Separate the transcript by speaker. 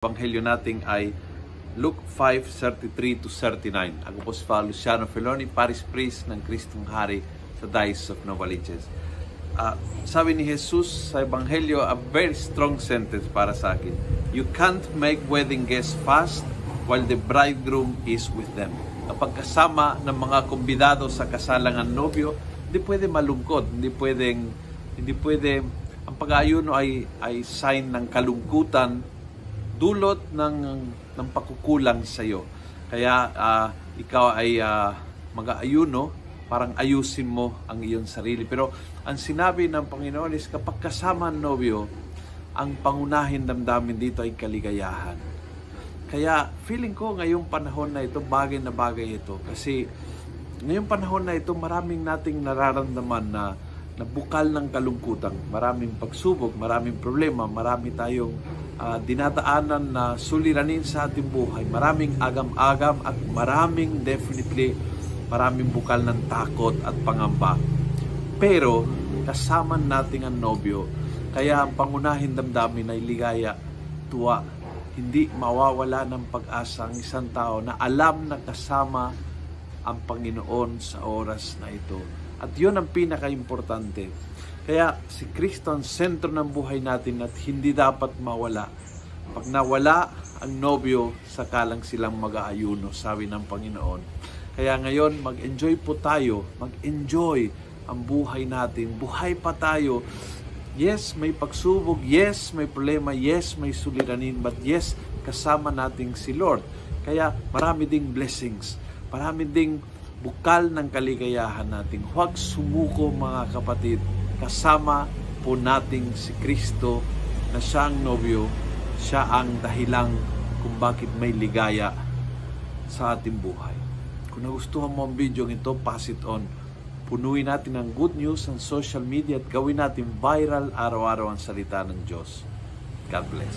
Speaker 1: Ebanghelyo natin ay Luke 5:33 to 39. Ako po si Father Luciano Feloni, Parish Priest ng Kristong Hari sa Diocese of Novaliches. Sabi ni Jesus sa Ebanghelyo, a very strong sentence para sa akin. You can't make wedding guests fast while the bridegroom is with them. Kapag kasama ng mga kumbidado sa kasalangan nobyo, hindi pwede malungkot, hindi pwede, ang pag-aayuno ay sign ng kalungkutan, dulot ng pagkukulang sa iyo. Kaya ikaw ay mag-aayuno, parang ayusin mo ang iyong sarili. Pero ang sinabi ng Panginoon is kapag kasama ang nobyo, ang pangunahin damdamin dito ay kaligayahan. Kaya feeling ko ngayong panahon na ito, bagay na bagay ito. Kasi ngayong panahon na ito, maraming nating nararamdaman na bukal ng kalungkutan. Maraming pagsubok, maraming problema, marami tayong dinadaanan na suliranin sa ating buhay. Maraming agam-agam at maraming bukal ng takot at pangamba. Pero kasama natin ang nobyo, kaya ang pangunahing damdamin ay ligaya, tuwa. Hindi mawawala ng pag-asa ang isang tao na alam na kasama ang Panginoon sa oras na ito. At yun ang pinaka-importante. Kaya si Kristo ang sentro ng buhay natin at hindi dapat mawala. Pag nawala ang nobyo, sakalang silang mag-aayuno, sabi ng Panginoon. Kaya ngayon, mag-enjoy po tayo. Mag-enjoy ang buhay natin. Buhay pa tayo. Yes, may pagsubok. Yes, may problema. Yes, may suliranin. But yes, kasama natin si Lord. Kaya marami ding blessings. Marami ding bukal ng kaligayahan natin. Huwag sumuko mga kapatid. Kasama po natin si Kristo na siya ang nobyo, siya ang dahilang kung bakit may ligaya sa ating buhay. Kung nagustuhan mo ang video ito, pass it on. Punuin natin ng good news sa social media at gawin natin viral araw-araw ang salita ng Diyos. God bless.